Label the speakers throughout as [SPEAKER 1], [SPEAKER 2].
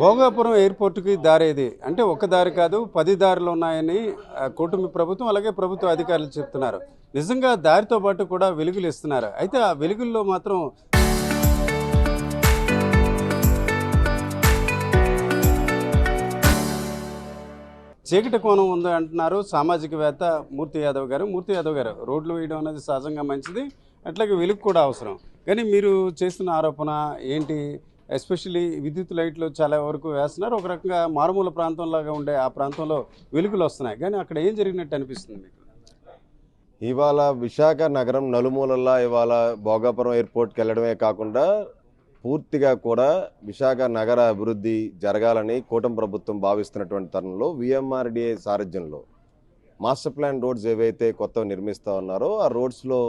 [SPEAKER 1] భోగాపురం ఎయిర్పోర్టుకి దారేది అంటే ఒక దారి కాదు 10 దారులు ఉన్నాయని కూటమి ప్రభుత్వం అలాగే ప్రభుత్వ అధికారులు చెప్తున్నారు. నిజంగా దారితో పాటు కూడా వెలుగులు ఇస్తున్నారు. అయితే ఆ వెలుగుల్లో మాత్రం చీకటి కోణం ఉంది అంటున్నారు సామాజికవేత్త మూర్తి యాదవ్ గారు. రోడ్లు వేయడం అనేది సహజంగా మంచిది, అట్లాగే వెలుగు కూడా అవసరం. కానీ మీరు చేస్తున్న ఆరోపణ ఏంటి? ఎస్పెషల్లీ విద్యుత్ లైట్లు చాలా వరకు వేస్తున్నారు. ఒక రకంగా మారుమూల ప్రాంతంలాగా ఉండే ఆ ప్రాంతంలో వెలుగులు వస్తున్నాయి, కానీ అక్కడ ఏం జరిగినట్టు అనిపిస్తుంది మీకు?
[SPEAKER 2] ఇవాళ విశాఖ నగరం నలుమూలల్లా ఇవాళ భోగాపురం ఎయిర్పోర్ట్కి వెళ్ళడమే కాకుండా పూర్తిగా కూడా విశాఖ నగర అభివృద్ధి జరగాలని కూటమి ప్రభుత్వం భావిస్తున్నటువంటి తరుణంలో విఎంఆర్డిఏ సారథ్యంలో మాస్టర్ ప్లాన్ రోడ్స్ ఏవైతే కొత్తవి నిర్మిస్తూ ఉన్నారో ఆ రోడ్స్లో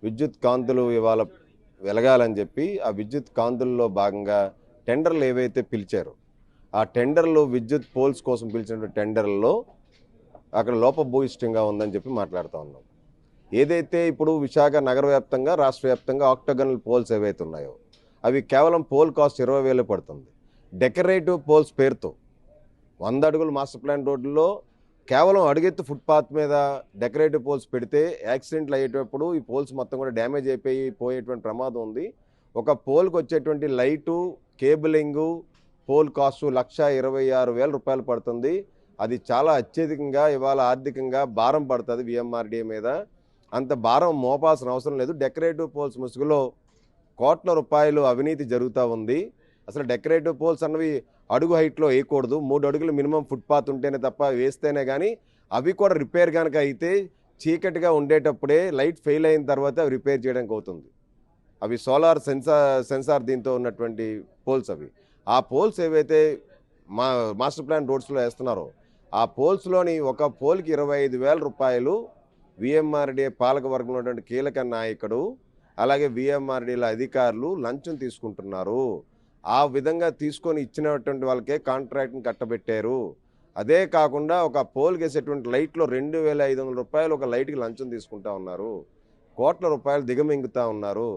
[SPEAKER 2] విద్యుత్ కాంతులు ఇవాళ వెలగాలని చెప్పి ఆ విద్యుత్ కాంతుల్లో భాగంగా టెండర్లు ఏవైతే పిలిచారో ఆ టెండర్లు విద్యుత్ పోల్స్ కోసం పిలిచినటువంటి టెండర్లలో అక్కడ లోపభూయిష్టంగా ఉందని చెప్పి మాట్లాడుతూ ఉన్నాం. ఏదైతే ఇప్పుడు విశాఖ నగర వ్యాప్తంగా రాష్ట్ర వ్యాప్తంగా ఆక్టోగనల్ పోల్స్ ఏవైతే ఉన్నాయో అవి కేవలం పోల్ కాస్ట్ 20,000 పడుతుంది. డెకరేటివ్ పోల్స్ పేరుతో 100 అడుగులు మాస్టర్ ప్లాన్ రోడ్లలో కేవలం అడుగెత్తు ఫుట్పాత్ మీద డెకరేటివ్ పోల్స్ పెడితే యాక్సిడెంట్లు అయ్యేటప్పుడు ఈ పోల్స్ మొత్తం కూడా డ్యామేజ్ అయిపోయి పోయేటువంటి ప్రమాదం ఉంది. ఒక పోల్కి వచ్చేటువంటి లైటు కేబులింగు పోల్ కాస్టు 1,26,000 రూపాయలు పడుతుంది. అది చాలా అత్యధికంగా ఇవాళ ఆర్థికంగా భారం పడుతుంది విఎంఆర్డీఏ మీద. అంత భారం మోపాల్సిన అవసరం లేదు. డెకరేటివ్ పోల్స్ ముసుగులో కోట్ల రూపాయలు అవినీతి జరుగుతూ ఉంది. అసలు డెకరేటివ్ పోల్స్ అన్నవి అడుగు హైట్లో వేయకూడదు. 3 అడుగులు మినిమం ఫుట్పాత్ ఉంటేనే తప్ప వేస్తేనే కానీ అవి కూడా రిపేర్ కనుక అయితే చీకటిగా ఉండేటప్పుడే లైట్ ఫెయిల్ అయిన తర్వాత అవి రిపేర్ చేయడానికి అవుతుంది. అవి సోలార్ సెన్సార్ దీంతో ఉన్నటువంటి పోల్స్ అవి. ఆ పోల్స్ ఏవైతే మాస్టర్ ప్లాన్ రోడ్స్లో వేస్తున్నారో ఆ పోల్స్లోని ఒక పోల్కి 25,000 రూపాయలు విఎంఆర్డీఏ పాలక వర్గంలో ఉన్నటువంటి కీలక నాయకుడు అలాగే విఎంఆర్డీల అధికారులు లంచం తీసుకుంటున్నారు. ఆ విధంగా తీసుకొని ఇచ్చినటువంటి వాళ్ళకే కాంట్రాక్ట్ని కట్టబెట్టారు. అదే కాకుండా ఒక పోల్కి వేసేటువంటి లైట్లో 2,500 రూపాయలు ఒక లైట్కి లంచం తీసుకుంటా ఉన్నారు. కోట్ల రూపాయలు దిగమింగుతూ ఉన్నారు.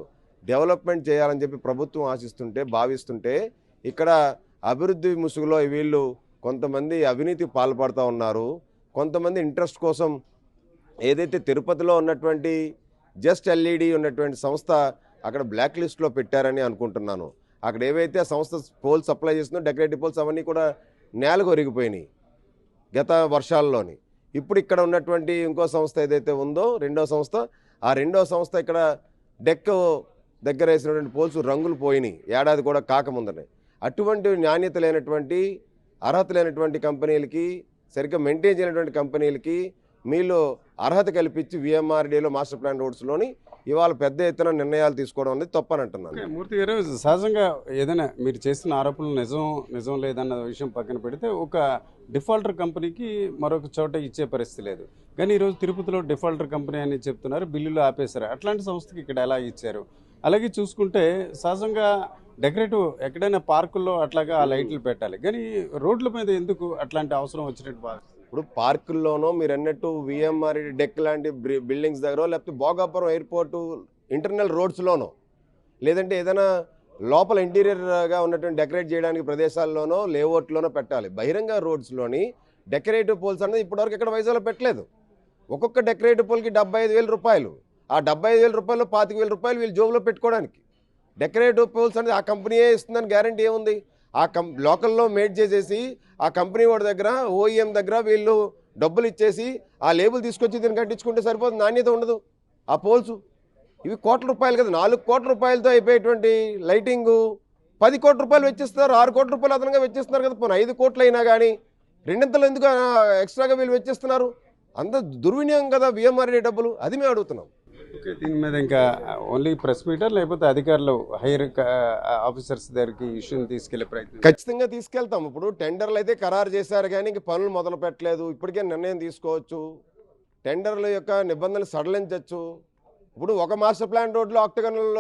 [SPEAKER 2] డెవలప్మెంట్ చేయాలని చెప్పి ప్రభుత్వం భావిస్తుంటే ఇక్కడ అభివృద్ధి ముసుగులో వీళ్ళు కొంతమంది అవినీతి పాల్పడుతూ ఉన్నారు. కొంతమంది ఇంట్రెస్ట్ కోసం ఏదైతే తిరుపతిలో ఉన్నటువంటి జస్ట్ ఎల్ఈడి ఉన్నటువంటి సంస్థ అక్కడ బ్లాక్ లిస్ట్లో పెట్టారని అనుకుంటున్నాను. అక్కడ ఏవైతే సంస్థ పోల్స్ సప్లై చేస్తుందో డెకరేటివ్ పోల్స్ అవన్నీ కూడా నేలకు ఒరిగిపోయినాయి గత వర్షాల్లోని. ఇప్పుడు ఇక్కడ ఉన్నటువంటి ఇంకో సంస్థ ఏదైతే ఉందో రెండో సంస్థ ఇక్కడ డెక్ దగ్గర వేసినటువంటి పోల్స్ రంగులు పోయినాయి ఏడాది కూడా కాకముందనే. అటువంటి నాణ్యత లేనటువంటి అర్హత లేనటువంటి కంపెనీలకి సరిగ్గా మెయింటైన్ చేయనటువంటి కంపెనీలకి మీలో అర్హత కల్పించి విఎంఆర్డీలో మాస్టర్ ప్లాన్ రోడ్స్లోని ఇవాళ పెద్ద ఎత్తున నిర్ణయాలు తీసుకోవడం అనేది తప్పని అంటున్నాను.
[SPEAKER 1] మూర్తి గారు, సహజంగా ఏదైనా మీరు చేస్తున్న ఆరోపణలు నిజం లేదన్న విషయం పక్కన పెడితే ఒక డిఫాల్టర్ కంపెనీకి మరొక చోట ఇచ్చే పరిస్థితి లేదు. కానీ ఈరోజు తిరుపతిలో డిఫాల్టర్ కంపెనీ అని చెప్తున్నారు, బిల్లులు ఆపేశారు. అట్లాంటి సంస్థకి ఇక్కడ ఎలా ఇచ్చారు? అలాగే చూసుకుంటే సహజంగా డెకరేటివ్ ఎక్కడైనా పార్కుల్లో అట్లాగా ఆ లైట్లు పెట్టాలి, కానీ రోడ్ల మీద ఎందుకు అట్లాంటి అవసరం వచ్చినట్టు బాగా?
[SPEAKER 2] ఇప్పుడు పార్కుల్లోనో మీరు అన్నట్టు విఎంఆర్డీ డెక్ లాంటి బిల్డింగ్స్ దగ్గర లేకపోతే భోగాపురం ఎయిర్పోర్టు ఇంటర్నల్ రోడ్స్లోనో లేదంటే ఏదైనా లోపల ఇంటీరియర్గా ఉన్నటువంటి డెకరేట్ చేయడానికి ప్రదేశాల్లోనో లేఅవుట్లోనో పెట్టాలి. బహిరంగ రోడ్స్లోని డెకరేటివ్ పోల్స్ అనేది ఇప్పటివరకు ఇక్కడ వైజాగ్లో పెట్టలేదు. ఒక్కొక్క డెకరేటివ్ పోల్కి 75,000 రూపాయలు. ఆ 75,000 రూపాయలు 25,000 రూపాయలు వీళ్ళు జోబులో పెట్టుకోవడానికి. డెకరేటివ్ పోల్స్ అనేది ఆ కంపెనీయే ఇస్తుందని గ్యారంటీ ఏముంది? ఆ లోకల్లో మేడ్ చేసేసి ఆ కంపెనీ వాడి దగ్గర ఓఈఎం దగ్గర వీళ్ళు డబ్బులు ఇచ్చేసి ఆ లేబుల్ తీసుకొచ్చి దీన్ని కట్టించుకుంటే సరిపోతుంది. నాణ్యత ఉండదు ఆ పోల్స్. ఇవి కోట్ల రూపాయలు కదా, 4 కోట్ల రూపాయలతో అయిపోయేటువంటి లైటింగు 10 కోట్ల రూపాయలు వెచ్చిస్తారు, 6 కోట్ల రూపాయలు అదనంగా వెచ్చిస్తున్నారు కదా. పోనీ 5 కోట్లు అయినా కానీ రెండింతలు ఎందుకు ఎక్స్ట్రాగా వీళ్ళు వెచ్చిస్తున్నారు? అంత దుర్వినియోగం కదా విఎంఆర్డీ డబ్బులు. అది మేము అడుగుతున్నాం.
[SPEAKER 1] ఓకే, దీని మీద ఇంకా ఓన్లీ ప్రెస్ మీటర్ లేకపోతే అధికారులు హైయర్ ఆఫీసర్స్ దగ్గరికి ఇష్యూని తీసుకెళ్లే ప్రయత్నం
[SPEAKER 2] ఖచ్చితంగా తీసుకెళ్తాం. ఇప్పుడు టెండర్లు అయితే ఖరారు చేశారు కానీ ఇంక పనులు మొదలు పెట్టలేదు. ఇప్పటికే నిర్ణయం తీసుకోవచ్చు, టెండర్ల యొక్క నిబంధనలు సడలించవచ్చు. ఇప్పుడు ఒక మాస్టర్ ప్లాన్ రోడ్లో ఆక్టోగనల్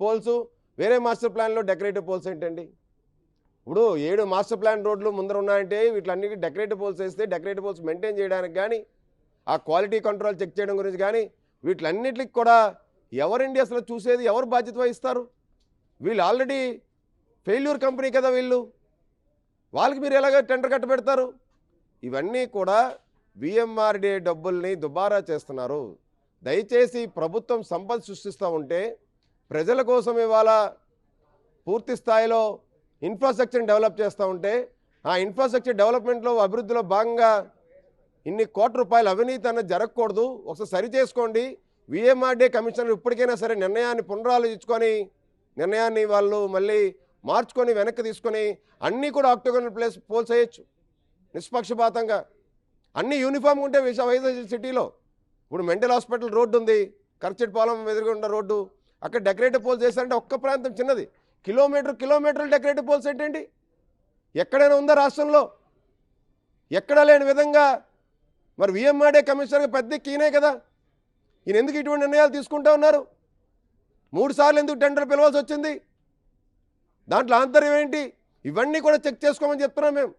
[SPEAKER 2] పోల్స్, వేరే మాస్టర్ ప్లాన్లో డెకరేటివ్ పోల్స్ ఏంటండి? ఇప్పుడు 7 మాస్టర్ ప్లాన్ రోడ్లు ముందర ఉన్నాయంటే వీటిలన్నిటికీ డెకరేటివ్ పోల్స్ వేస్తే డెకరేటివ్ పోల్స్ మెయింటైన్ చేయడానికి కానీ ఆ క్వాలిటీ కంట్రోల్ చెక్ చేయడం గురించి కానీ వీటిలన్నిటికి కూడా ఎవరండి అసలు చూసేది? ఎవరు బాధ్యత వహిస్తారు? వీళ్ళు ఆల్రెడీ ఫెయిల్యూర్ కంపెనీ కదా వీళ్ళు. వాళ్ళకి మీరు ఎలాగ టెండర్ కట్టబెడతారు? ఇవన్నీ కూడా విఎంఆర్డీఏ డబ్బుల్ని దుబారా చేస్తున్నారు. దయచేసి ప్రభుత్వం సంపద సృష్టిస్తూ ఉంటే ప్రజల కోసం ఇవాళ పూర్తి స్థాయిలో ఇన్ఫ్రాస్ట్రక్చర్ని డెవలప్ చేస్తూ ఉంటే ఆ ఇన్ఫ్రాస్ట్రక్చర్ డెవలప్మెంట్లో అభివృద్ధిలో భాగంగా ఇన్ని కోట్ల రూపాయల అవినీతి అన్నది జరగకూడదు. ఒకసారి సరి చేసుకోండి. విఎంఆర్డీఏ కమిషనర్ ఇప్పటికైనా సరే నిర్ణయాన్ని పునరాలోచించుకొని నిర్ణయాన్ని వాళ్ళు మళ్ళీ మార్చుకొని వెనక్కి తీసుకొని అన్నీ కూడా ఆక్టోగోనల్ పోల్స్ వేయచ్చు నిష్పక్షపాతంగా. అన్నీ యూనిఫామ్గా ఉంటే వైజాగ్ సిటీలో ఇప్పుడు మెంటల్ హాస్పిటల్ రోడ్డు ఉంది, కర్చెట్పాలెం ఎదురుగుండా రోడ్డు, అక్కడ డెకరేటివ్ పోల్స్ చేశారంటే ఒక్క ప్రాంతం చిన్నది, కిలోమీటర్లు డెకరేటివ్ పోల్స్ ఏంటండి? ఎక్కడైనా ఉందా రాష్ట్రంలో? ఎక్కడా లేని విధంగా మరి విఎంఆర్డీఏ కమిషనర్గా పెద్ద కీనే కదా, ఈయన ఎందుకు ఇటువంటి నిర్ణయాలు తీసుకుంటూ ఉన్నారు? 3 సార్లు ఎందుకు టెండర్ పిలవాల్సి వచ్చింది? దాంట్లో ఆంతర్యం ఏంటి? ఇవన్నీ కూడా చెక్ చేసుకోమని చెప్తున్నాం మేము.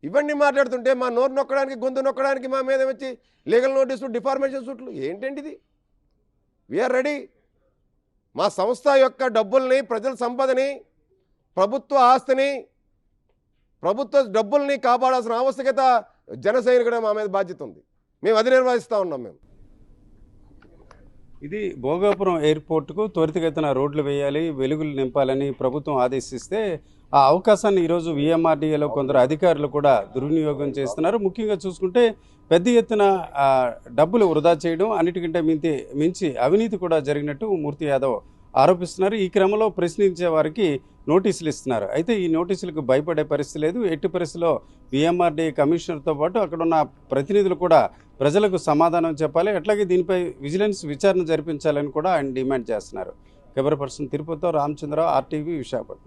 [SPEAKER 2] ఇవన్నీ మాట్లాడుతుంటే మా నోరు నొక్కడానికి గొంతు నొక్కడానికి మా మీద వచ్చి లీగల్ నోటీసులు, డిఫార్మేషన్ సూట్లు ఏంటండి ఇది? We're ready. మా సంస్థ యొక్క డబ్బుల్ని, ప్రజల సంపదని, ప్రభుత్వ ఆస్తిని, ప్రభుత్వ డబ్బుల్ని కాపాడాల్సిన ఆవశ్యకత జనసైనికుడే మా మీద బాధ్యత ఉంది. మేము అది నిర్వహిస్తూ ఉన్నాం. మేము
[SPEAKER 1] ఇది భోగాపురం ఎయిర్పోర్టుకు త్వరితగతిన రోడ్లు వేయాలి, వెలుగులు నింపాలని ప్రభుత్వం ఆదేశిస్తే ఆ అవకాశాన్ని ఈరోజు విఎంఆర్డీఏలో కొందరు అధికారులు కూడా దుర్వినియోగం చేస్తున్నారు. ముఖ్యంగా చూసుకుంటే పెద్ద ఎత్తున డబ్బులు వృధా చేయడం, అన్నిటికంటే మించి అవినీతి కూడా జరిగినట్టు మూర్తి యాదవ్ ఆరోపిస్తున్నారు. ఈ క్రమంలో ప్రశ్నించే వారికి నోటీసులు ఇస్తున్నారు. అయితే ఈ నోటీసులకు భయపడే పరిస్థితి లేదు. ఎట్టి పరిస్థితిలో విఎంఆర్డీఏ కమిషనర్తో పాటు అక్కడున్న ప్రతినిధులు కూడా ప్రజలకు సమాధానం చెప్పాలి, అట్లాగే దీనిపై విజిలెన్స్ విచారణ జరిపించాలని కూడా ఆయన డిమాండ్ చేస్తున్నారు. కెమెరా పర్సన్ తిరుపతితో రామచంద్రరావు, RTV, విశాఖపట్నం.